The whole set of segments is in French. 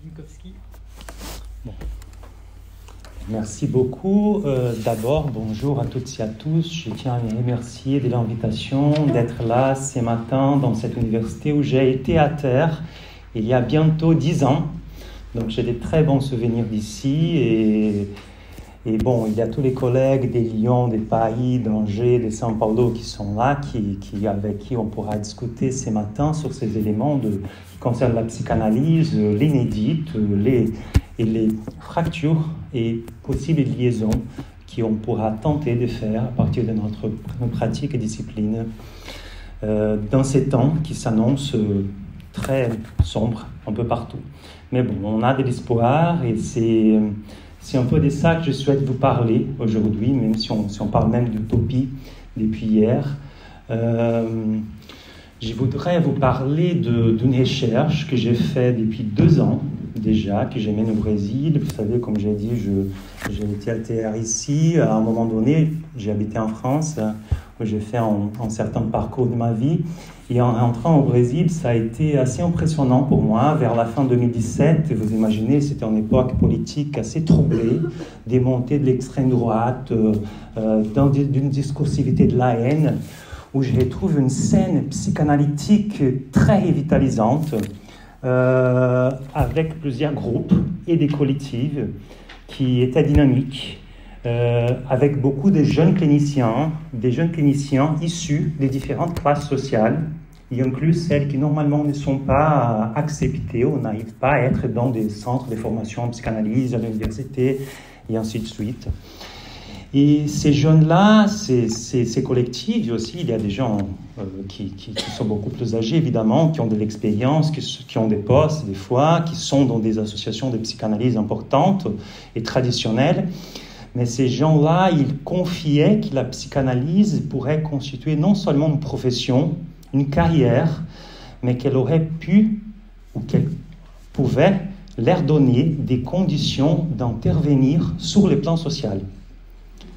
Minkowski. Bon. Merci beaucoup. D'abord, bonjour à toutes et à tous. Je tiens à vous remercier de l'invitation d'être là ce matin dans cette université où j'ai été à terre il y a bientôt 10 ans. Donc j'ai des très bons souvenirs d'ici et bon, il y a tous les collègues des Lyon, des Paris, d'Angers, de São Paulo qui sont là, avec qui on pourra discuter ce matin sur ces éléments qui concernent la psychanalyse, l'inédite, les fractures et possibles liaisons qu'on pourra tenter de faire à partir de notre pratique et discipline dans ces temps qui s'annoncent très sombres un peu partout. Mais bon, on a de l'espoir et c'est un peu de ça que je souhaite vous parler aujourd'hui, même si on parle même d'utopie depuis hier. Je voudrais vous parler d'une recherche que j'ai faite depuis 2 ans déjà, que j'ai menée au Brésil. Vous savez, comme j'ai dit, j'ai été à terre ici. À un moment donné, j'ai habité en France, où j'ai fait un certain parcours de ma vie. Et en rentrant au Brésil, ça a été assez impressionnant pour moi. Vers la fin 2017, vous imaginez, c'était une époque politique assez troublée, des montées de l'extrême droite, d'une discursivité de la haine, où je retrouve une scène psychanalytique très revitalisante, avec plusieurs groupes et des collectifs qui étaient dynamiques, avec beaucoup de jeunes cliniciens issus des différentes classes sociales, y inclut celles qui normalement ne sont pas acceptées ou n'arrivent pas à être dans des centres de formation en psychanalyse à l'université et ainsi de suite. Et ces jeunes-là, ces collectifs, aussi, il y a des gens qui sont beaucoup plus âgés, évidemment, qui ont de l'expérience, qui ont des postes, des fois, qui sont dans des associations de psychanalyse importantes et traditionnelles. Mais ces gens-là, ils confiaient que la psychanalyse pourrait constituer non seulement une profession, une carrière, mais qu'elle aurait pu, ou qu'elle pouvait leur donner des conditions d'intervenir sur le plan social.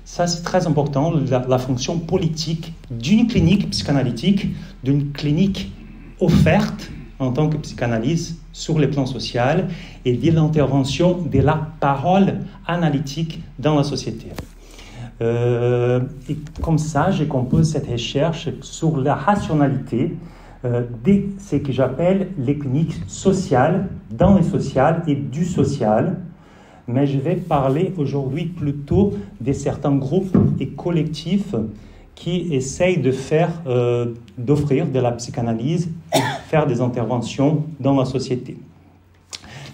Ça, c'est très important, la fonction politique d'une clinique psychanalytique, d'une clinique offerte en tant que psychanalyse sur le plan social et de l'intervention de la parole analytique dans la société. Et comme ça, je compose cette recherche sur la rationalité de ce que j'appelle les cliniques sociales, dans le social et du social. Mais je vais parler aujourd'hui plutôt de certains groupes et collectifs qui essayent d'offrir de la psychanalyse et faire des interventions dans la société.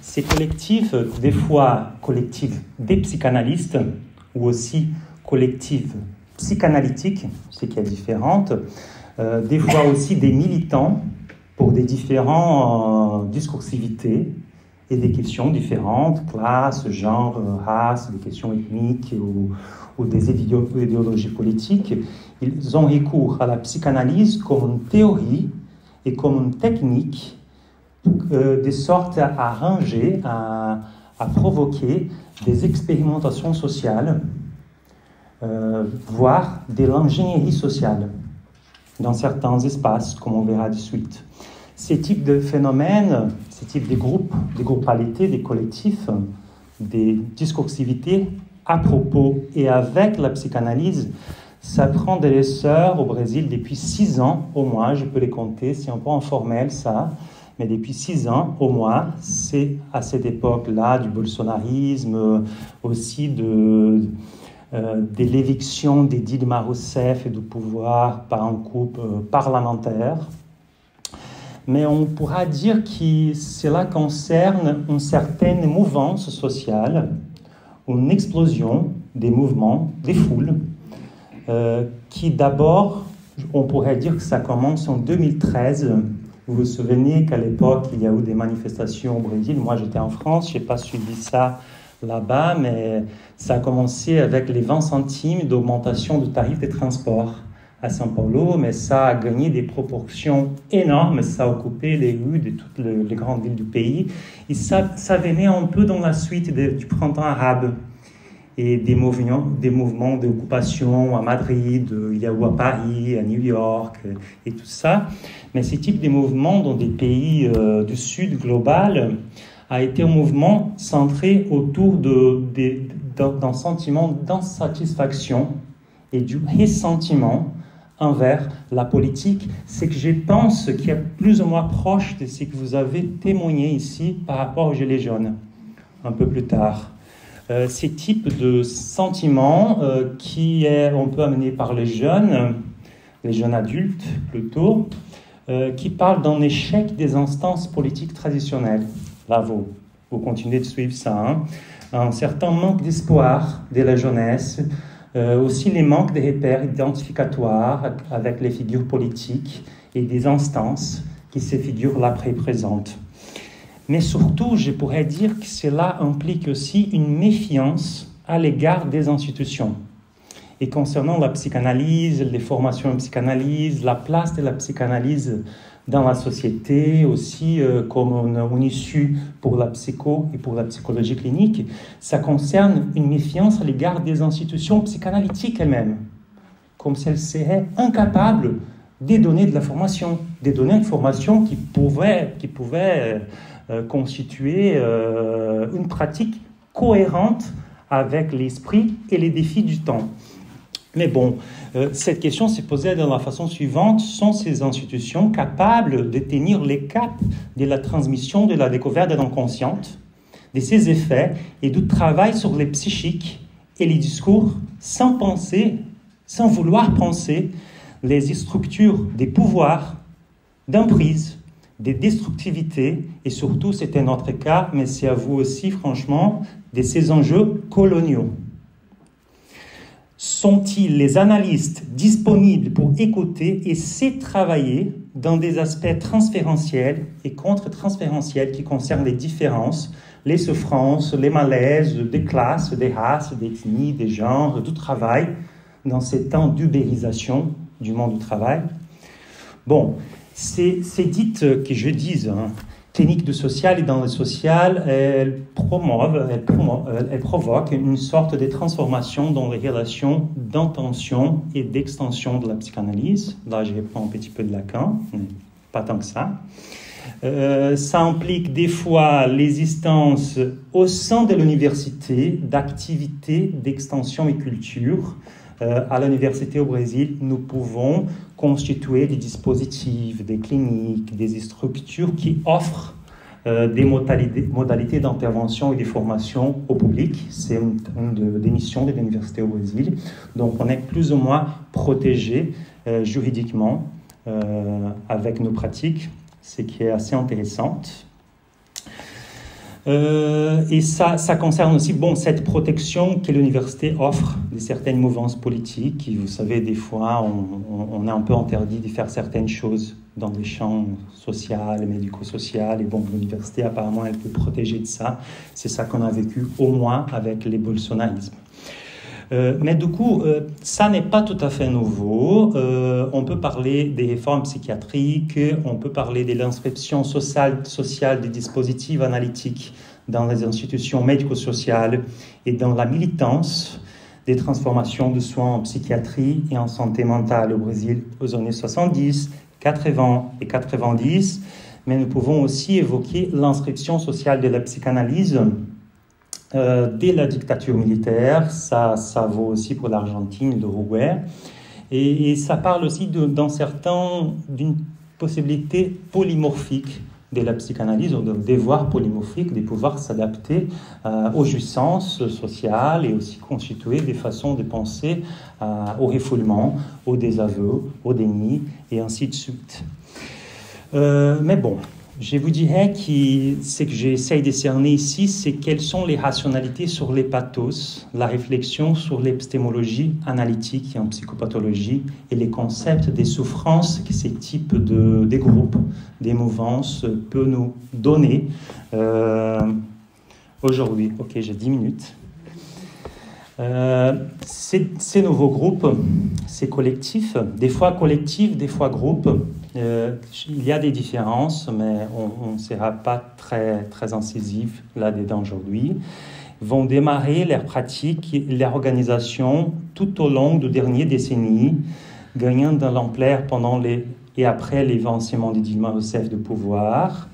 Ces collectifs, des fois collectifs des psychanalystes ou aussi collectifs psychanalytiques, ce qui est différent, des fois aussi des militants pour des différentes discursivités et des questions différentes, classe, genre, race, des questions ethniques ou des idéologies politiques. Ils ont recours à la psychanalyse comme une théorie et comme une technique de sorte à arranger, à provoquer des expérimentations sociales, voire de l'ingénierie sociale dans certains espaces, comme on verra de suite. Ces types de phénomènes, ces types de groupes, des groupalités, des collectifs, des discursivités à propos et avec la psychanalyse, ça prend de l'essor au Brésil depuis 6 ans au moins, je peux les compter, c'est un peu informel ça, mais depuis 6 ans au moins, c'est à cette époque-là du bolsonarisme, aussi de l'éviction des Dilma Rousseff et du pouvoir par un couple parlementaire. Mais on pourra dire que cela concerne une certaine mouvance sociale, une explosion des mouvements, des foules, qui d'abord, on pourrait dire que ça commence en 2013. Vous vous souvenez qu'à l'époque, il y a eu des manifestations au Brésil. Moi, j'étais en France, je n'ai pas suivi ça là-bas, mais ça a commencé avec les 20 centimes d'augmentation du tarif des transports à São Paulo, mais ça a gagné des proportions énormes, ça a occupé les rues de toutes les grandes villes du pays, et ça venait un peu dans la suite du printemps arabe, et des mouvements d'occupation à Madrid, il y a eu à Paris, à New York, et tout ça. Mais ces types de mouvements dans des pays du sud global a été un mouvement centré autour d'un sentiment d'insatisfaction et du ressentiment envers la politique. C'est que je pense qu'il est plus ou moins proche de ce que vous avez témoigné ici par rapport aux Gilets jaunes, un peu plus tard. Ces types de sentiments on peut amener par les jeunes adultes plutôt, qui parlent d'un échec des instances politiques traditionnelles. Là, vous continuez de suivre ça. Hein. Un certain manque d'espoir de la jeunesse, aussi les manques de repères identificatoires avec les figures politiques et des instances qui ces figures-là représentent. Mais surtout, je pourrais dire que cela implique aussi une méfiance à l'égard des institutions. Et concernant la psychanalyse, les formations en psychanalyse, la place de la psychanalyse dans la société, aussi comme une issue pour la psycho et pour la psychologie clinique, ça concerne une méfiance à l'égard des institutions psychanalytiques elles-mêmes, comme si elles seraient incapables de donner de la formation, de donner une formation qui pouvait constituer une pratique cohérente avec l'esprit et les défis du temps. Mais bon, cette question s'est posée de la façon suivante. Sont ces institutions capables de tenir les caps de la transmission de la découverte de l'inconsciente, de ses effets et du travail sur les psychiques et les discours sans vouloir penser les structures des pouvoirs, d'emprise, des destructivités et surtout, c'était notre cas, mais c'est à vous aussi, franchement, de ces enjeux coloniaux. Sont-ils les analystes disponibles pour écouter et essayer de travailler dans des aspects transférentiels et contre-transférentiels qui concernent les différences, les souffrances, les malaises des classes, des races, des ethnies, des genres, du travail, dans ces temps d'ubérisation du monde du travail? Bon, c'est dites que je dise, clinique du social et dans le social, elle provoque une sorte de transformation dans les relations d'intention et d'extension de la psychanalyse. Là, je reprends un petit peu de Lacan, mais pas tant que ça. Ça implique des fois l'existence au sein de l'université d'activités d'extension et culture. À l'université au Brésil, nous pouvons constituer des dispositifs, des cliniques, des structures qui offrent des modalités d'intervention et de formation au public. C'est une des missions de l'université au Brésil. Donc, on est plus ou moins protégé juridiquement avec nos pratiques, ce qui est assez intéressant. Et ça concerne aussi cette protection que l'université offre de certaines mouvances politiques. Et vous savez, des fois, on est un peu interdit de faire certaines choses dans les champs sociaux, médico-sociaux. Et l'université, apparemment, elle peut protéger de ça. C'est ça qu'on a vécu au moins avec les bolsonarismes. Mais du coup, ça n'est pas tout à fait nouveau. On peut parler des réformes psychiatriques, on peut parler de l'inscription sociale des dispositifs analytiques dans les institutions médico-sociales et dans la militance des transformations de soins en psychiatrie et en santé mentale au Brésil aux années 70, 80 et 90. Mais nous pouvons aussi évoquer l'inscription sociale de la psychanalyse dès la dictature militaire. Ça vaut aussi pour l'Argentine, l'Uruguay. Et ça parle aussi d'une possibilité polymorphique de la psychanalyse, ou d'un devoir polymorphique de pouvoir s'adapter aux jouissances sociales et aussi constituer des façons de penser au refoulement, au désaveu, au déni, et ainsi de suite. Mais bon, je vous dirais que ce que j'essaie de cerner ici, c'est quelles sont les rationalités sur les pathos, la réflexion sur l'épistémologie analytique et en psychopathologie et les concepts des souffrances que ces types de groupes, des mouvances peuvent nous donner aujourd'hui. Ok, j'ai 10 minutes. Ces nouveaux groupes, ces collectifs, des fois groupes, il y a des différences, mais on ne sera pas très incisif là-dedans aujourd'hui, vont démarrer leur pratique et leur organisation tout au long des dernières décennies, gagnant de l'ampleur pendant et après l'évincement de Dilma Rousseff de pouvoir.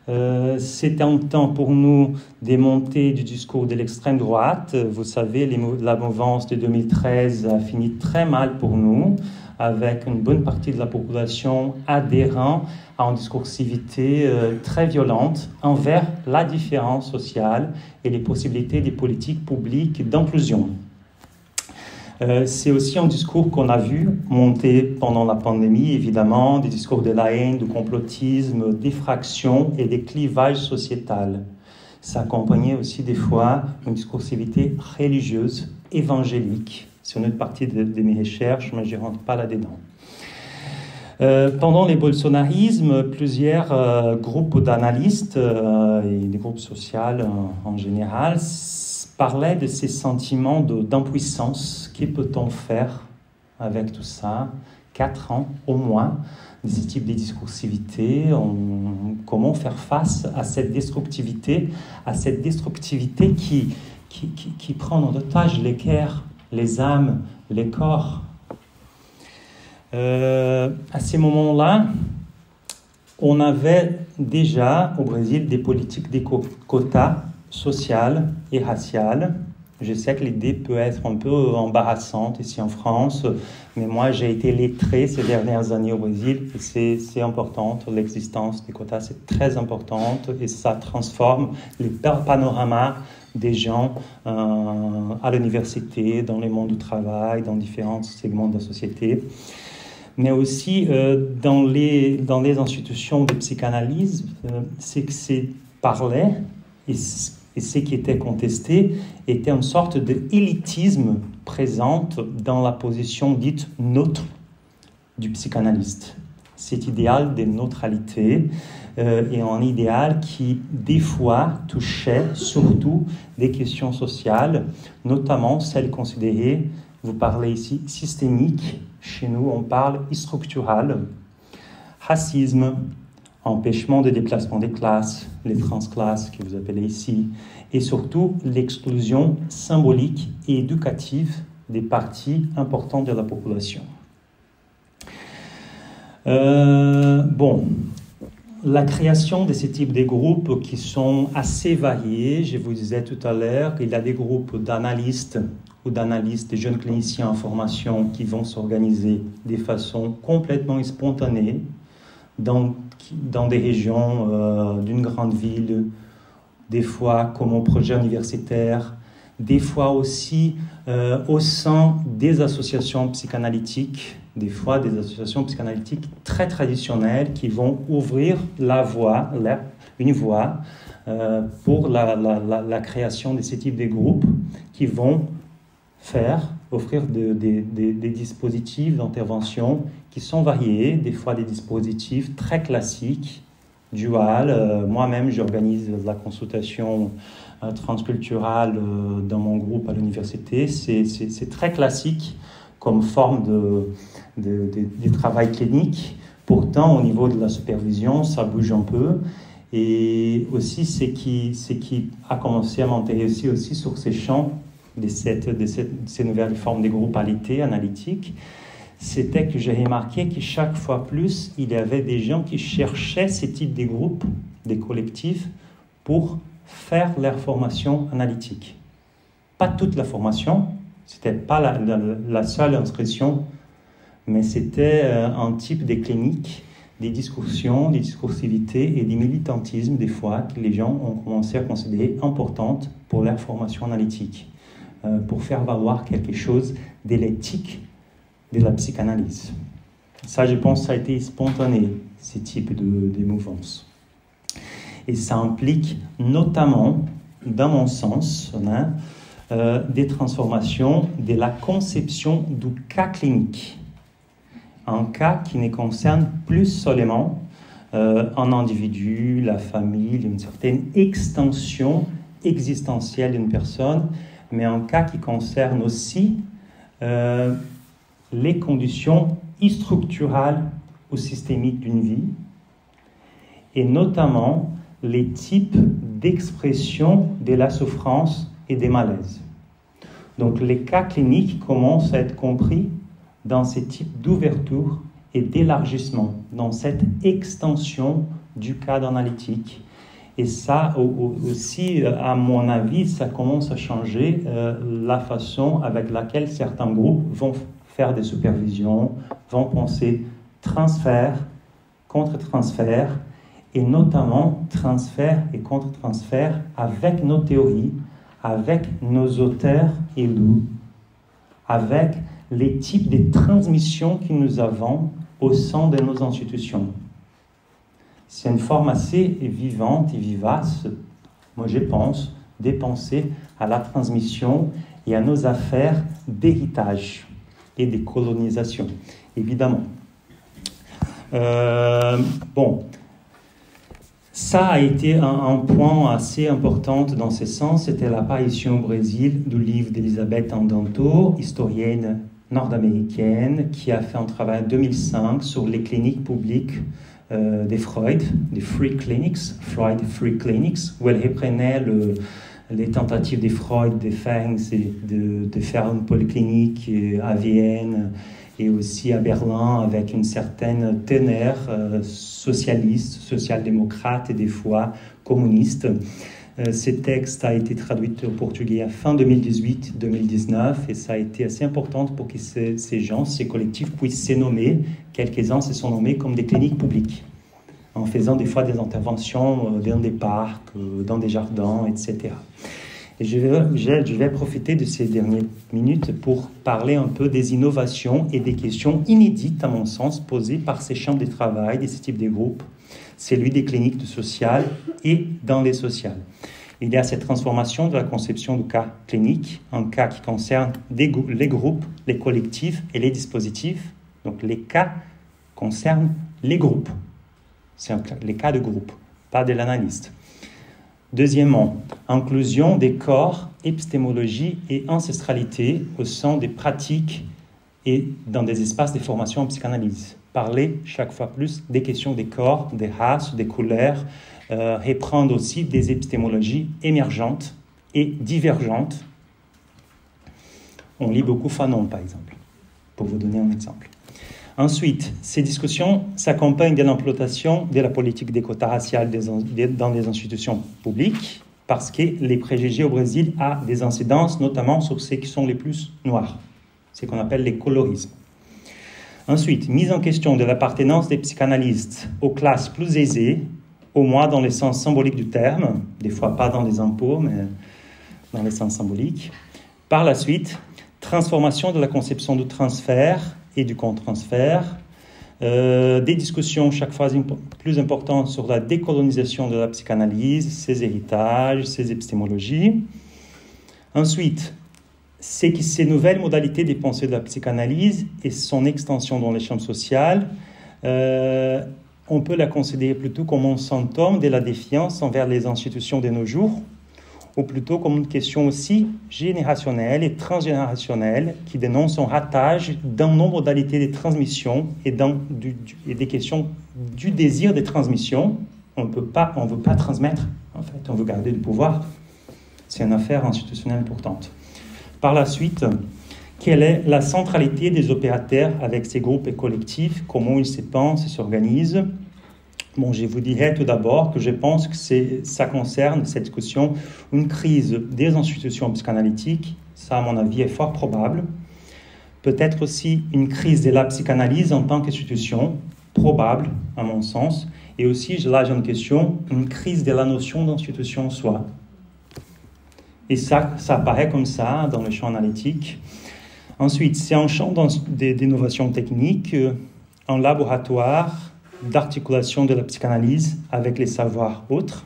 C'est un temps pour nous des montées du discours de l'extrême droite. Vous savez, la mouvance de 2013 a fini très mal pour nous, avec une bonne partie de la population adhérant à une discursivité très violente envers la différence sociale et les possibilités des politiques publiques d'inclusion. C'est aussi un discours qu'on a vu monter pendant la pandémie, évidemment, des discours de la haine, du complotisme, des fractions et des clivages sociétals. Ça accompagnait aussi des fois une discursivité religieuse, évangélique. C'est une autre partie de mes recherches, mais je ne rentre pas là-dedans. Pendant les bolsonarismes, plusieurs groupes d'analystes et des groupes sociaux en général parlaient de ces sentiments d'impuissance. Que peut-on faire avec tout ça? 4 ans au moins de ce type de discursivité. Comment faire face à cette destructivité qui prend en otage les cœurs, les âmes, les corps. À ces moments-là, on avait déjà au Brésil des politiques des quotas sociales et raciales. Je sais que l'idée peut être un peu embarrassante ici en France, mais moi j'ai été lettré ces dernières années au Brésil et c'est important, l'existence des quotas c'est très importante et ça transforme les panoramas des gens à l'université, dans le monde du travail, dans différents segments de la société. Mais aussi dans les institutions de psychanalyse, c'est que c'est parlé et ce qui était contesté était une sorte d'élitisme présente dans la position dite neutre du psychanalyste. Cet idéal de neutralité est un idéal qui, des fois, touchait surtout des questions sociales, notamment celles considérées, vous parlez ici, systémiques, chez nous on parle structural, racisme, empêchement de déplacement des classes, les transclasses que vous appelez ici, et surtout l'exclusion symbolique et éducative des parties importantes de la population. La création de ce type de groupes qui sont assez variés, je vous disais tout à l'heure qu'il y a des groupes d'analystes ou d'analystes, des jeunes cliniciens en formation qui vont s'organiser de façon complètement spontanée dans des régions d'une grande ville, des fois comme un projet universitaire, des fois aussi au sein des associations psychanalytiques, des fois des associations psychanalytiques très traditionnelles qui vont ouvrir une voie pour la création de ce type de groupes qui vont offrir des dispositifs d'intervention qui sont variés, des fois des dispositifs très classiques, dual. Moi-même, j'organise la consultation transculturale dans mon groupe à l'université. C'est très classique comme forme de travail clinique. Pourtant, au niveau de la supervision, ça bouge un peu. Et aussi, ce qui a commencé à m'intéresser aussi sur ces champs de ces nouvelles formes de groupalité analytique, c'était que j'ai remarqué que chaque fois plus, il y avait des gens qui cherchaient ces types de groupes, des collectifs, pour faire leur formation analytique. Pas toute la formation, c'était pas la seule inscription, mais c'était un type de clinique, des discussions, des discursivités et des militantismes, des fois, que les gens ont commencé à considérer importantes pour leur formation analytique, pour faire valoir quelque chose de l'éthique de la psychanalyse. Ça, je pense, ça a été spontané, ces types de mouvances. Et ça implique notamment, dans mon sens, des transformations de la conception du cas clinique. Un cas qui ne concerne plus seulement un individu, la famille, une certaine extension existentielle d'une personne, mais un cas qui concerne aussi les conditions structurales ou systémiques d'une vie, et notamment les types d'expression de la souffrance et des malaises. Donc les cas cliniques commencent à être compris dans ces types d'ouverture et d'élargissement, dans cette extension du cadre analytique Et ça aussi, à mon avis, ça commence à changer la façon avec laquelle certains groupes vont faire des supervisions, vont penser transfert, contre-transfert, et notamment transfert et contre-transfert avec nos théories, avec nos auteurs élus, avec les types de transmissions que nous avons au sein de nos institutions. C'est une forme assez vivante et vivace, moi je pense, de penser à la transmission et à nos affaires d'héritage et de colonisation, évidemment. Ça a été un point assez important dans ce sens. C'était l'apparition au Brésil du livre d'Elisabeth Andanto, historienne nord-américaine, qui a fait un travail en 2005 sur les cliniques publiques de Freud, des Free Clinics, Freud Free Clinics, où elle reprenait les tentatives de Freud de faire une polyclinique à Vienne et aussi à Berlin avec une certaine teneur socialiste, social-démocrate et des fois communiste. Ce texte a été traduit au portugais à fin 2018-2019 et ça a été assez important pour que ces gens, ces collectifs puissent se nommer. Quelques-uns se sont nommés comme des cliniques publiques, en faisant des fois des interventions dans des parcs, dans des jardins, etc. Et je vais profiter de ces dernières minutes pour parler un peu des innovations et des questions inédites, à mon sens, posées par ces chambres de travail, de ce type de groupes, celui des cliniques de social et dans les sociales. Il y a cette transformation de la conception du cas clinique, un cas qui concerne les groupes, les collectifs et les dispositifs. Donc les cas concernent les groupes. C'est les cas de groupe, pas de l'analyste. Deuxièmement, inclusion des corps, épistémologie et ancestralité au sein des pratiques et dans des espaces de formation en psychanalyse. Parler chaque fois plus des questions des corps, des races, des couleurs, reprendre aussi des épistémologies émergentes et divergentes. On lit beaucoup Fanon, par exemple, pour vous donner un exemple. Ensuite, ces discussions s'accompagnent de l'implantation de la politique des quotas raciales dans les institutions publiques, parce que les préjugés au Brésil ont des incidences, notamment sur ceux qui sont les plus noirs, ce qu'on appelle les colorismes. Ensuite, mise en question de l'appartenance des psychanalystes aux classes plus aisées, au moins dans le sens symbolique du terme, des fois pas dans les impôts, mais dans le sens symbolique. Par la suite, transformation de la conception du transfert et du contre-transfert, des discussions chaque fois plus importantes sur la décolonisation de la psychanalyse, ses héritages, ses épistémologies. Ensuite, c'est que ces nouvelles modalités de pensée de la psychanalyse et son extension dans les champs sociaux, on peut la considérer plutôt comme un symptôme de la défiance envers les institutions de nos jours, ou plutôt comme une question aussi générationnelle et transgénérationnelle qui dénonce un ratage dans nos modalités de transmission et des questions du désir de transmission. On ne veut pas transmettre, en fait, on veut garder le pouvoir. C'est une affaire institutionnelle importante. Par la suite, quelle est la centralité des opérateurs avec ces groupes et collectifs, comment ils se pensent et s'organisent? Bon, je vous dirais tout d'abord que je pense que ça concerne, cette discussion, une crise des institutions psychanalytiques. Ça, à mon avis, est fort probable. Peut-être aussi une crise de la psychanalyse en tant qu'institution, probable, à mon sens. Et aussi, là, j'ai une question, une crise de la notion d'institution en soi. Et ça apparaît comme ça dans le champ analytique. Ensuite, c'est un champ d'innovation technique, un laboratoire d'articulation de la psychanalyse avec les savoirs autres,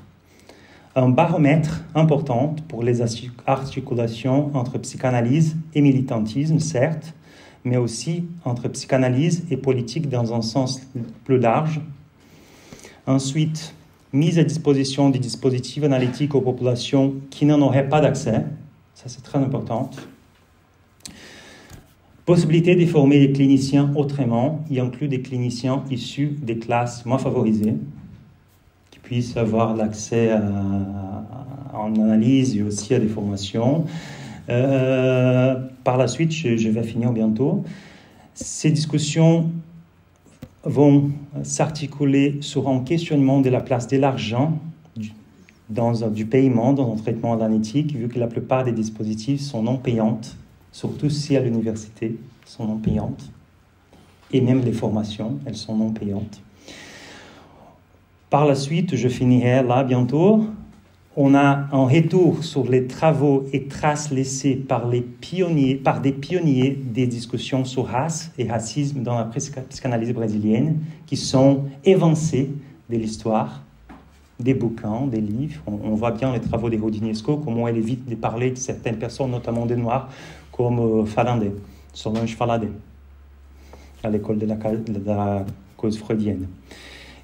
un baromètre important pour les articulations entre psychanalyse et militantisme, certes, mais aussi entre psychanalyse et politique dans un sens plus large. Ensuite, mise à disposition des dispositifs analytiques aux populations qui n'en auraient pas d'accès, ça c'est très important. Possibilité de former les cliniciens autrement, y inclut des cliniciens issus des classes moins favorisées, qui puissent avoir l'accès en analyse et aussi à des formations. Par la suite, je vais finir bientôt. Ces discussions vont s'articuler sur un questionnement de la place de l'argent du paiement dans un traitement analytique, vu que la plupart des dispositifs sont non payantes, surtout si à l'université, sont non payantes. Et même les formations, elles sont non payantes. Par la suite, je finirai là bientôt. On a un retour sur les travaux et traces laissées par des pionniers des discussions sur race et racisme dans la psychanalyse brésilienne, qui sont évincés de l'histoire, des bouquins, des livres. On voit bien les travaux de Rodinesco, comment elle évite de parler de certaines personnes, notamment des Noirs, comme Falandé, Solange Falandé, à l'école de la cause freudienne.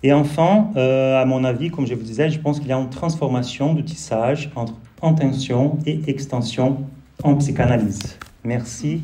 Et enfin, à mon avis, comme je vous disais, je pense qu'il y a une transformation du tissage entre intention et extension en psychanalyse. Merci